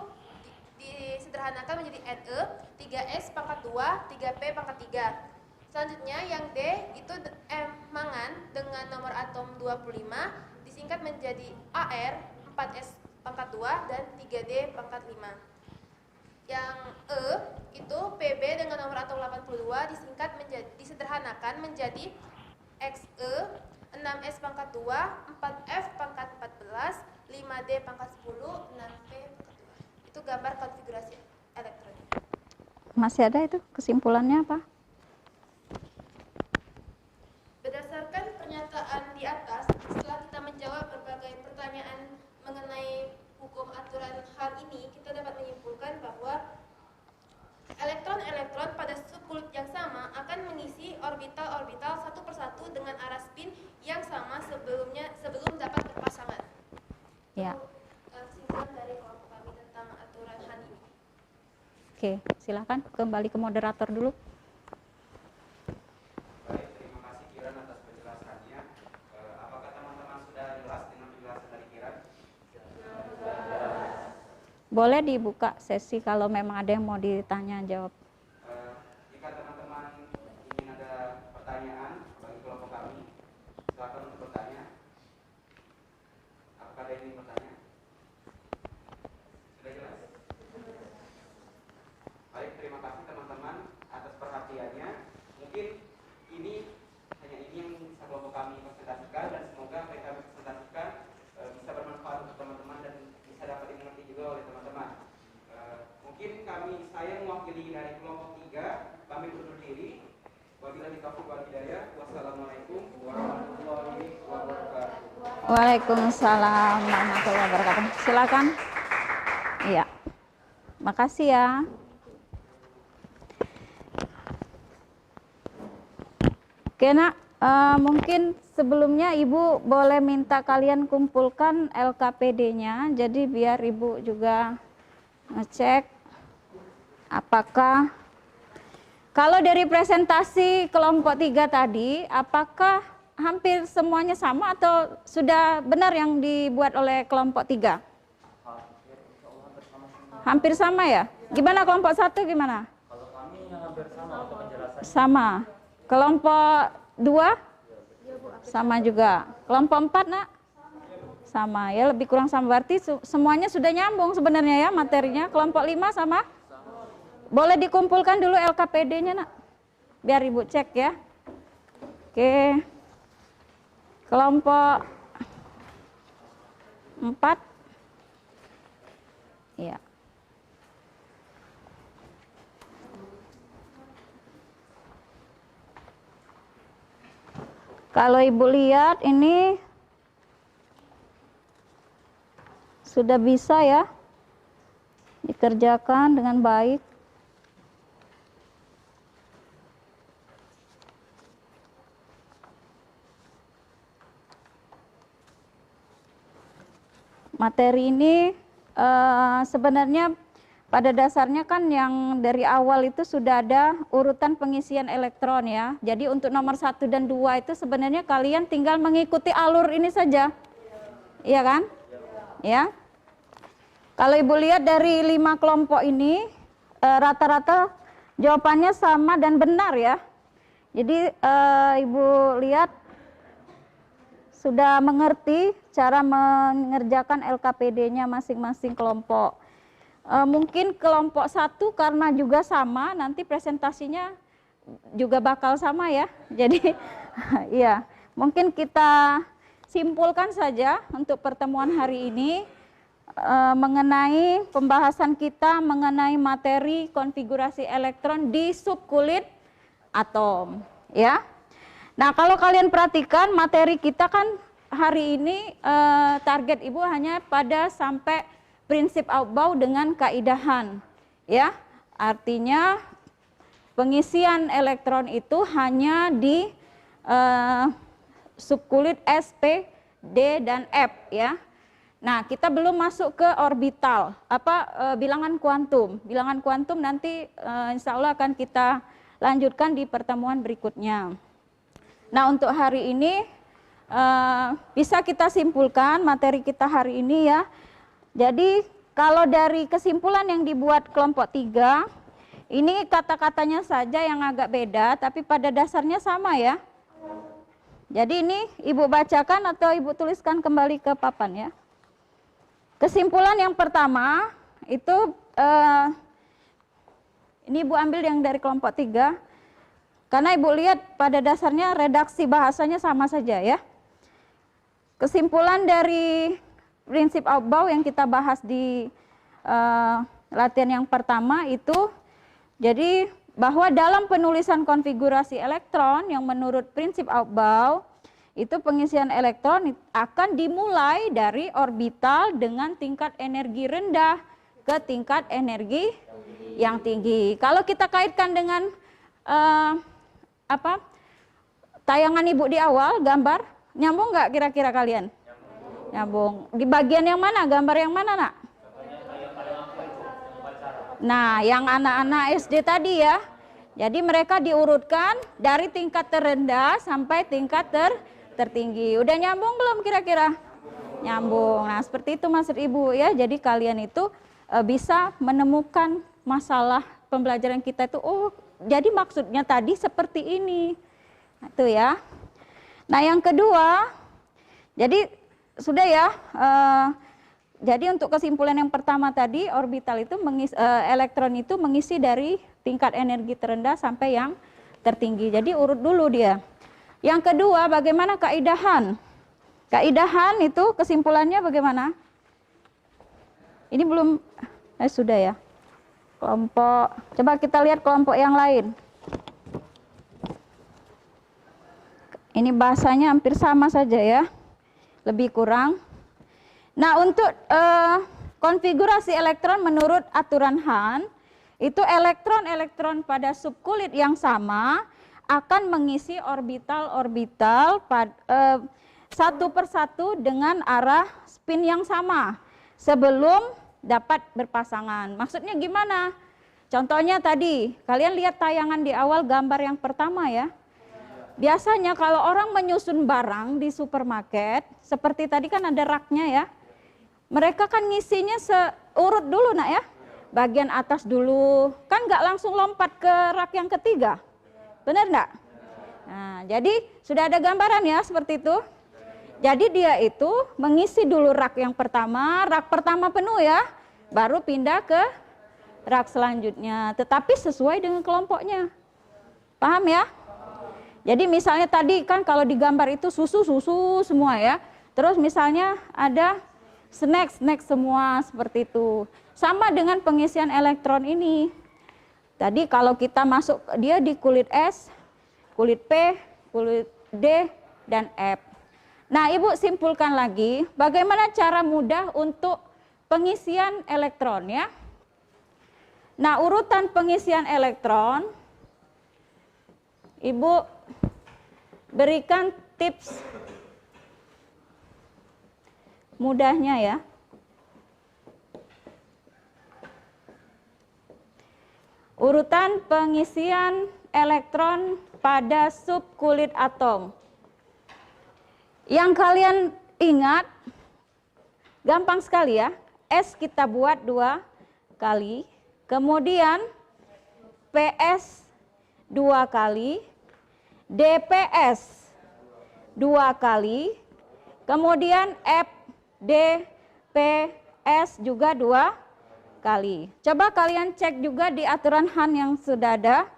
disederhanakan menjadi Ne, 3S pangkat 2, 3P pangkat 3. Selanjutnya yang D itu mangan dengan nomor atom 25, disingkat menjadi AR, 4S pangkat 2 dan 3D pangkat 5. Yang E itu PB dengan nomor atom 82, disederhanakan menjadi XE, 6S pangkat 2, 4F pangkat 14, 5D pangkat 10, 6P pangkat 2. Itu gambar konfigurasi elektron. Masih ada itu kesimpulannya apa? Berdasarkan pernyataan di atas, setelah kita menjawab berbagai pertanyaan mengenai hukum aturan hal ini, kita dapat menyimpulkan bahwa elektron-elektron pada subkulit yang sama akan mengisi orbital-orbital satu persatu dengan arah spin yang sama sebelum dapat berpasangan. Ya. Itu kesimpulan dari kelompok kami tentang aturan hal ini. Oke, silakan kembali ke moderator dulu. Baik, terima kasih Kiran atas penjelasannya. Apakah teman-teman sudah jelas dengan penjelasan dari Kiran? Boleh dibuka sesi kalau memang ada yang mau ditanya jawab. Jika teman-teman ingin ada pertanyaan bagi kelompok kami, silakan untuk bertanya. Apakah ada yang ingin bertanya? Sudah jelas? Baik, terima kasih teman-teman atas perhatiannya. Mungkin ini yang bisa kelompok kami presentasikan, dan semoga apa yang kami presentasikan bisa bermanfaat untuk teman-teman dan bisa dapat dimengerti juga oleh teman-teman. Mungkin saya mewakili dari kelompok 3, kami undur diri. Wabillahi taufiq wal hidayah. Wassalamualaikum warahmatullahi wabarakatuh. Waalaikumsalam warahmatullahi wabarakatuh. Silakan. Iya. Makasih ya. Oke nak, mungkin sebelumnya Ibu boleh minta kalian kumpulkan LKPD-nya, jadi biar Ibu juga ngecek apakah kalau dari presentasi kelompok 3 tadi, apakah hampir semuanya sama atau sudah benar yang dibuat oleh kelompok 3? Hampir sama ya? Gimana kelompok 1 gimana? Kalau kami yang hampir sama untuk penjelasan. Sama. Kelompok 2? Sama juga. Kelompok 4 nak? Sama ya, lebih kurang sama. Berarti semuanya sudah nyambung sebenarnya ya materinya. Kelompok 5 sama? Boleh dikumpulkan dulu LKPD-nya nak, biar Ibu cek ya. Oke. Kelompok 4. Iya. Kalau Ibu lihat ini sudah bisa ya dikerjakan dengan baik. Materi ini sebenarnya pada dasarnya kan yang dari awal itu sudah ada urutan pengisian elektron ya. Jadi untuk nomor 1 dan 2 itu sebenarnya kalian tinggal mengikuti alur ini saja. Iya kan? Ya. Kalau Ibu lihat dari 5 kelompok ini rata-rata jawabannya sama dan benar ya. Jadi Ibu lihat sudah mengerti cara mengerjakan LKPD-nya masing-masing kelompok. Mungkin kelompok 1 karena juga sama, nanti presentasinya juga bakal sama ya. Jadi ya, mungkin kita simpulkan saja untuk pertemuan hari ini mengenai pembahasan kita mengenai materi konfigurasi elektron di subkulit atom ya. Nah, kalau kalian perhatikan materi kita kan hari ini target Ibu hanya pada sampai prinsip Aufbau dengan kaidahan ya. Artinya pengisian elektron itu hanya di subkulit S, P, D dan F ya. Nah, kita belum masuk ke orbital, bilangan kuantum. Bilangan kuantum nanti insya Allah akan kita lanjutkan di pertemuan berikutnya. Nah, untuk hari ini bisa kita simpulkan materi kita hari ini ya. Jadi, kalau dari kesimpulan yang dibuat kelompok 3, ini kata-katanya saja yang agak beda, tapi pada dasarnya sama ya. Jadi ini Ibu bacakan atau Ibu tuliskan kembali ke papan ya. Kesimpulan yang pertama itu ini Ibu ambil yang dari kelompok 3 karena Ibu lihat pada dasarnya redaksi bahasanya sama saja ya. Kesimpulan dari prinsip Aufbau yang kita bahas di latihan yang pertama itu, jadi bahwa dalam penulisan konfigurasi elektron yang menurut prinsip Aufbau itu pengisian elektron akan dimulai dari orbital dengan tingkat energi rendah ke tingkat energi yang tinggi. Kalau kita kaitkan dengan tayangan Ibu di awal gambar, nyambung nggak kira-kira kalian? Nyambung. Di bagian yang mana? Gambar yang mana, Nak? Nah, yang anak-anak SD tadi ya. Jadi mereka diurutkan dari tingkat terendah sampai tingkat tertinggi. Udah nyambung belum kira-kira? Nyambung. Nah, seperti itu maksud Ibu ya. Jadi kalian itu bisa menemukan masalah pembelajaran kita itu, oh, jadi maksudnya tadi seperti ini. Nah, itu ya. Nah, yang kedua, jadi sudah ya. Jadi untuk kesimpulan yang pertama tadi, orbital itu elektron itu mengisi dari tingkat energi terendah sampai yang tertinggi. Jadi urut dulu dia. Yang kedua, bagaimana kaidahan? Kaidahan itu kesimpulannya bagaimana? Ini belum, sudah ya. Kelompok, coba kita lihat kelompok yang lain. Ini bahasanya hampir sama saja ya, lebih kurang. Nah, untuk konfigurasi elektron menurut aturan Hahn, itu elektron-elektron pada subkulit yang sama akan mengisi orbital-orbital satu persatu dengan arah spin yang sama sebelum dapat berpasangan. Maksudnya gimana? Contohnya tadi, kalian lihat tayangan di awal gambar yang pertama ya. Biasanya kalau orang menyusun barang di supermarket, seperti tadi kan ada raknya ya. Mereka kan ngisinya seurut dulu nak ya. Bagian atas dulu, kan nggak langsung lompat ke rak yang ketiga. Benar enggak? Nah, jadi sudah ada gambaran ya seperti itu. Jadi dia itu mengisi dulu rak yang pertama, rak pertama penuh ya, baru pindah ke rak selanjutnya. Tetapi sesuai dengan kelompoknya. Paham ya? Jadi misalnya tadi kan kalau digambar itu susu semua ya. Terus misalnya ada snack semua seperti itu. Sama dengan pengisian elektron ini. Tadi kalau kita masuk dia di kulit S, kulit P, kulit D, dan F. Nah, Ibu simpulkan lagi bagaimana cara mudah untuk pengisian elektron ya. Nah, urutan pengisian elektron, Ibu berikan tips mudahnya ya. Urutan pengisian elektron pada subkulit atom. Yang kalian ingat, gampang sekali ya. S kita buat 2 kali, kemudian PS 2 kali, DPS 2 kali, Kemudian F, D, P, S juga 2 kali. Coba kalian cek juga di aturan Han yang sudah ada.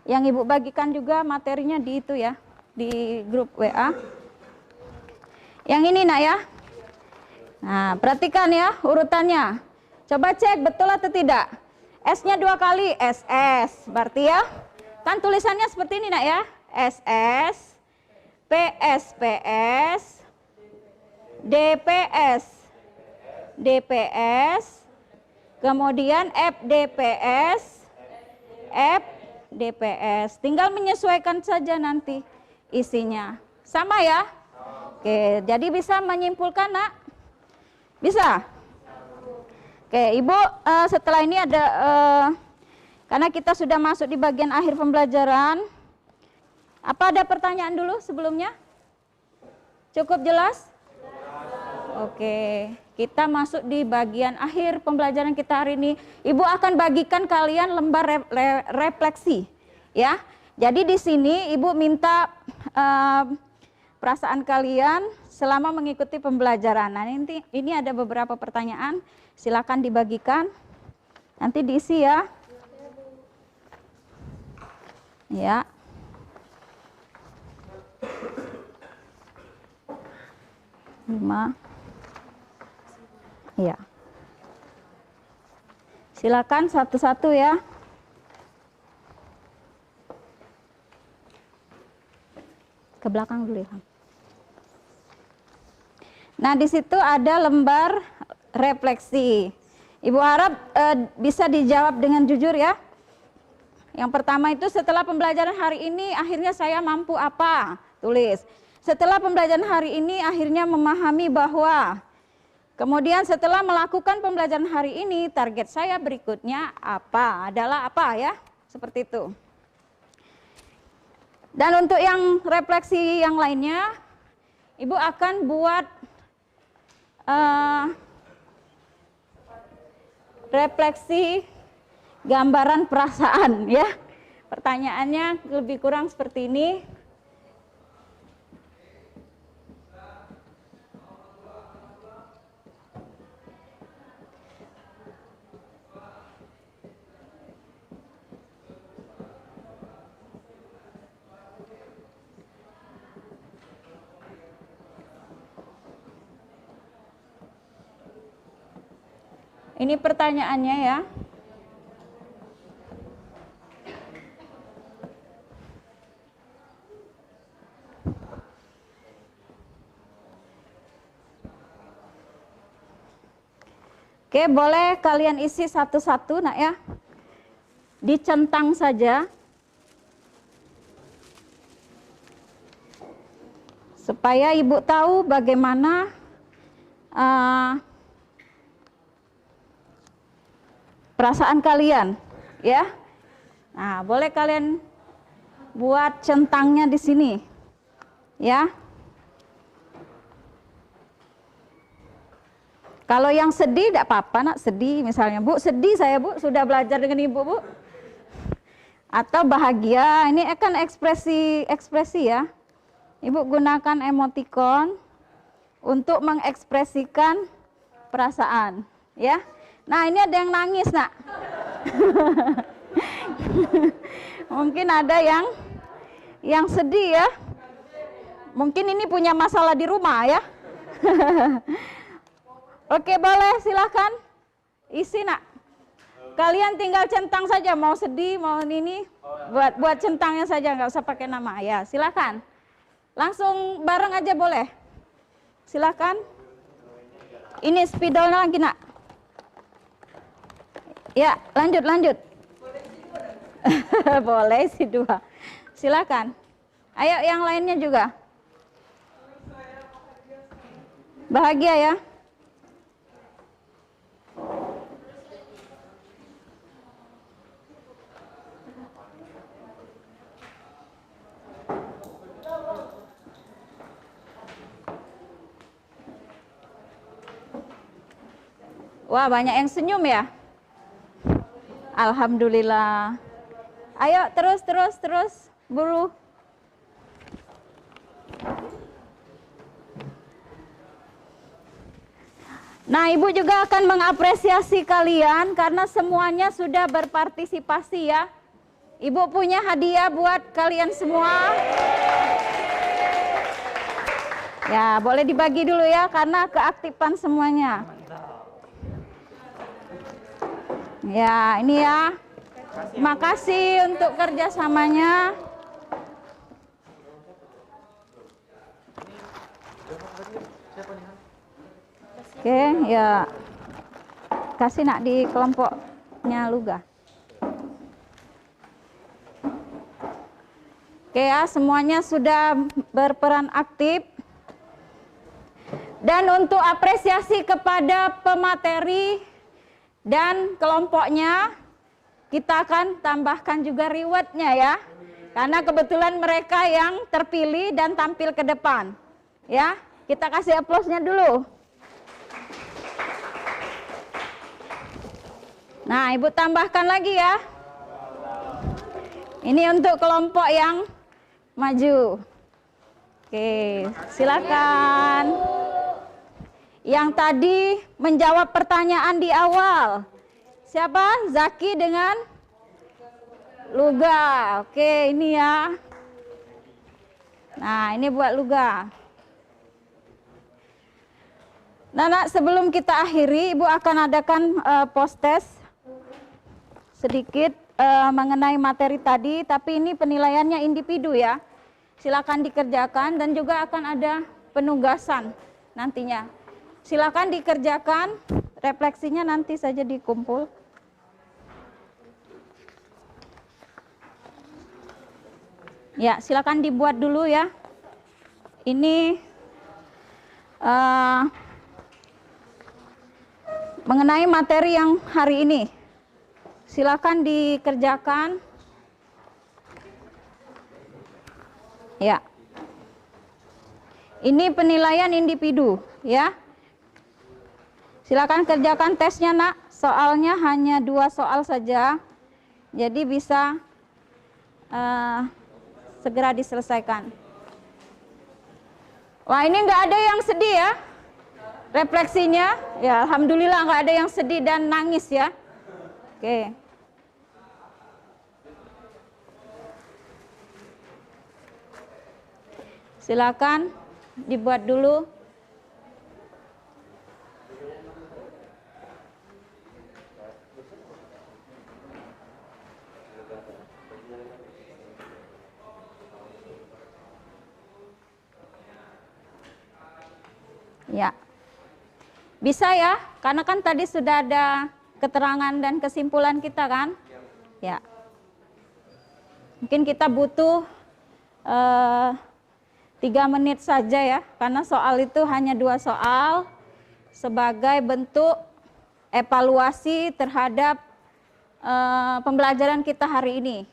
Yang Ibu bagikan juga materinya di itu ya, di grup WA. Yang ini nak ya. Nah, perhatikan ya urutannya. Coba cek betul atau tidak. S-nya 2 kali, SS. Berarti ya, kan tulisannya seperti ini nak ya. SS, PS, PS, DPS, DPS, kemudian FDPS, FDPS. Tinggal menyesuaikan saja nanti isinya. Sama ya? Oke, jadi bisa menyimpulkan nak? Bisa? Oke, Ibu setelah ini ada, karena kita sudah masuk di bagian akhir pembelajaran, apa ada pertanyaan dulu sebelumnya? Cukup jelas? Oke, kita masuk di bagian akhir pembelajaran kita hari ini. Ibu akan bagikan kalian lembar refleksi, ya. Jadi di sini Ibu minta perasaan kalian selama mengikuti pembelajaran. Nah, ini ada beberapa pertanyaan, silakan dibagikan. Nanti diisi ya. Ya. Lima. Ya. Silakan satu-satu ya. Ke belakang dulu ya. Nah, di situ ada lembar refleksi. Ibu harap bisa dijawab dengan jujur ya. Yang pertama itu, setelah pembelajaran hari ini akhirnya saya mampu apa? Tulis. Setelah pembelajaran hari ini akhirnya memahami bahwa. Kemudian setelah melakukan pembelajaran hari ini target saya berikutnya apa? Adalah apa ya? Seperti itu. Dan untuk yang refleksi yang lainnya, Ibu akan buat refleksi gambaran perasaan ya. Pertanyaannya lebih kurang seperti ini. Ini pertanyaannya ya. Oke, boleh kalian isi satu-satu nak ya. Dicentang saja. Supaya Ibu tahu bagaimana perasaan kalian, ya. Nah, boleh kalian buat centangnya di sini, ya. Kalau yang sedih, tidak apa-apa nak, sedih misalnya, Bu, sedih saya Bu, sudah belajar dengan Ibu Bu. Atau bahagia, ini akan ekspresi ya. Ibu gunakan emoticon untuk mengekspresikan perasaan, ya. Nah, ini ada yang nangis, nak. Mungkin ada yang sedih ya. Mungkin ini punya masalah di rumah ya. Oke, boleh silakan isi, nak. Kalian tinggal centang saja, mau sedih, mau ini, buat centangnya saja, nggak usah pakai nama ya. Silakan. Langsung bareng aja boleh. Silakan. Ini spidolnya lagi, nak. Ya, lanjut. Boleh sih 2. Silakan. Ayo yang lainnya juga. Bahagia ya. Wah, banyak yang senyum ya. Alhamdulillah. Ayo terus buru. Nah, Ibu juga akan mengapresiasi kalian karena semuanya sudah berpartisipasi ya. Ibu punya hadiah buat kalian semua. Ya, boleh dibagi dulu ya karena keaktifan semuanya. Ya, ini ya. Terima kasih untuk kerjasamanya. Oke, ya. Kasih nak di kelompoknya Luga. Oke ya, semuanya sudah berperan aktif. Dan untuk apresiasi kepada pemateri dan kelompoknya, kita akan tambahkan juga rewardnya ya. Karena kebetulan mereka yang terpilih dan tampil ke depan. Ya, kita kasih aplausnya dulu. Nah, Ibu tambahkan lagi ya. Ini untuk kelompok yang maju. Oke, silakan. Yang tadi menjawab pertanyaan di awal. Siapa? Zaki dengan Luga. Oke, ini ya. Nah, ini buat Luga. Nah, sebelum kita akhiri, Ibu akan adakan post test sedikit mengenai materi tadi, tapi ini penilaiannya individu ya. Silakan dikerjakan dan juga akan ada penugasan nantinya. Silakan dikerjakan, refleksinya nanti saja dikumpul. Ya, silakan dibuat dulu ya. Ini mengenai materi yang hari ini. Silakan dikerjakan. Ya. Ini penilaian individu ya. Silakan kerjakan tesnya nak. Soalnya hanya 2 soal saja. Jadi bisa segera diselesaikan. Wah, ini nggak ada yang sedih ya. Refleksinya, ya alhamdulillah nggak ada yang sedih dan nangis ya. Oke. Silakan dibuat dulu. Ya. Bisa ya, karena kan tadi sudah ada keterangan dan kesimpulan kita kan? Ya. Mungkin kita butuh 3 menit saja ya, karena soal itu hanya 2 soal sebagai bentuk evaluasi terhadap pembelajaran kita hari ini.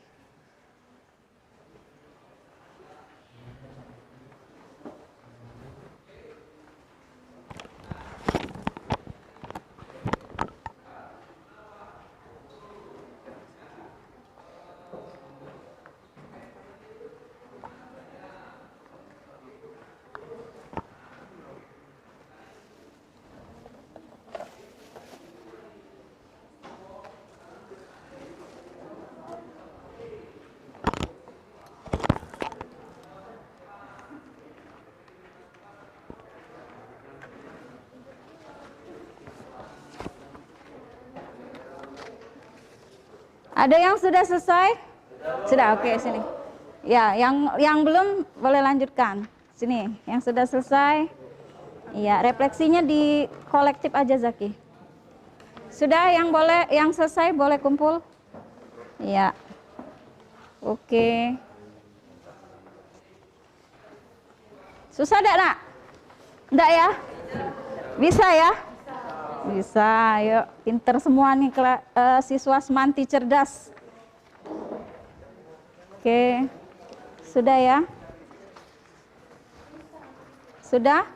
Ada yang sudah selesai? Sudah, oke, sini. Ya, yang belum boleh lanjutkan. Sini, yang sudah selesai. Iya, refleksinya di kolektif aja Zaki. Sudah, yang selesai boleh kumpul? Iya. Oke. Susah enggak, Nak? Enggak ya? Bisa ya? Bisa, yuk. Pinter semua nih siswa semanti cerdas. Oke. Sudah ya? Sudah?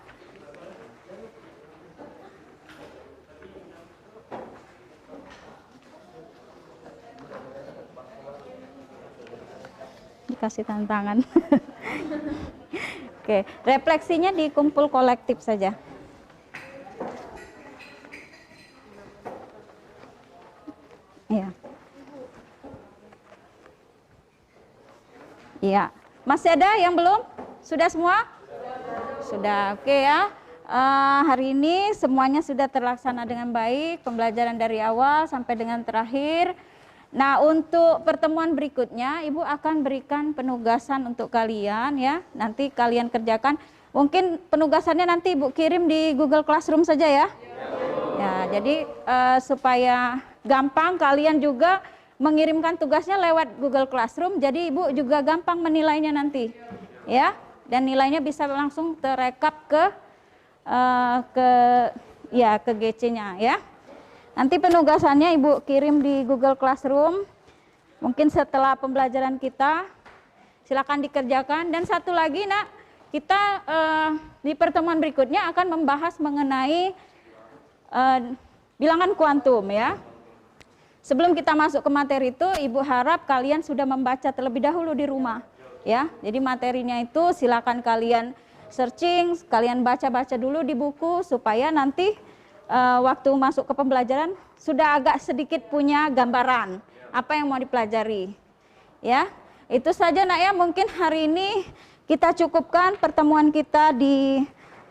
Dikasih tantangan. Oke, refleksinya dikumpul kolektif saja. Masih ada yang belum? Sudah semua? Sudah, oke ya. Hari ini semuanya sudah terlaksana dengan baik, pembelajaran dari awal sampai dengan terakhir. Nah, untuk pertemuan berikutnya, Ibu akan berikan penugasan untuk kalian ya. Nanti kalian kerjakan. Mungkin penugasannya nanti Ibu kirim di Google Classroom saja ya. Ya, jadi supaya gampang kalian juga mengirimkan tugasnya lewat Google Classroom, jadi Ibu juga gampang menilainya nanti, ya. Dan nilainya bisa langsung terekap ke GC-nya, ya. Nanti penugasannya Ibu kirim di Google Classroom, mungkin setelah pembelajaran kita, silakan dikerjakan. Dan satu lagi, Nak, kita di pertemuan berikutnya akan membahas mengenai bilangan kuantum, ya. Sebelum kita masuk ke materi itu, Ibu harap kalian sudah membaca terlebih dahulu di rumah, ya. Jadi materinya itu silakan kalian searching, kalian baca-baca dulu di buku supaya nanti waktu masuk ke pembelajaran sudah agak sedikit punya gambaran apa yang mau dipelajari, ya. Itu saja, Nak, ya. Mungkin hari ini kita cukupkan pertemuan kita di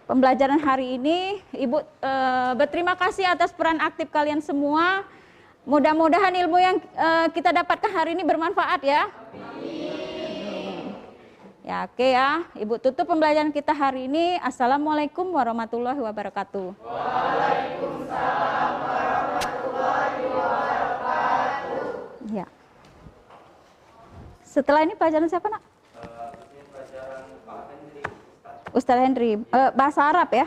pembelajaran hari ini. Ibu berterima kasih atas peran aktif kalian semua. Mudah-mudahan ilmu yang kita dapatkan hari ini bermanfaat ya. Ya, oke ya. Ibu tutup pembelajaran kita hari ini. Assalamualaikum warahmatullahi wabarakatuh. Waalaikumsalam warahmatullahi wabarakatuh. Ya. Setelah ini pelajaran siapa, Nak? Pelajaran Pak Henry, Ustaz Henry. Bahasa Arab ya?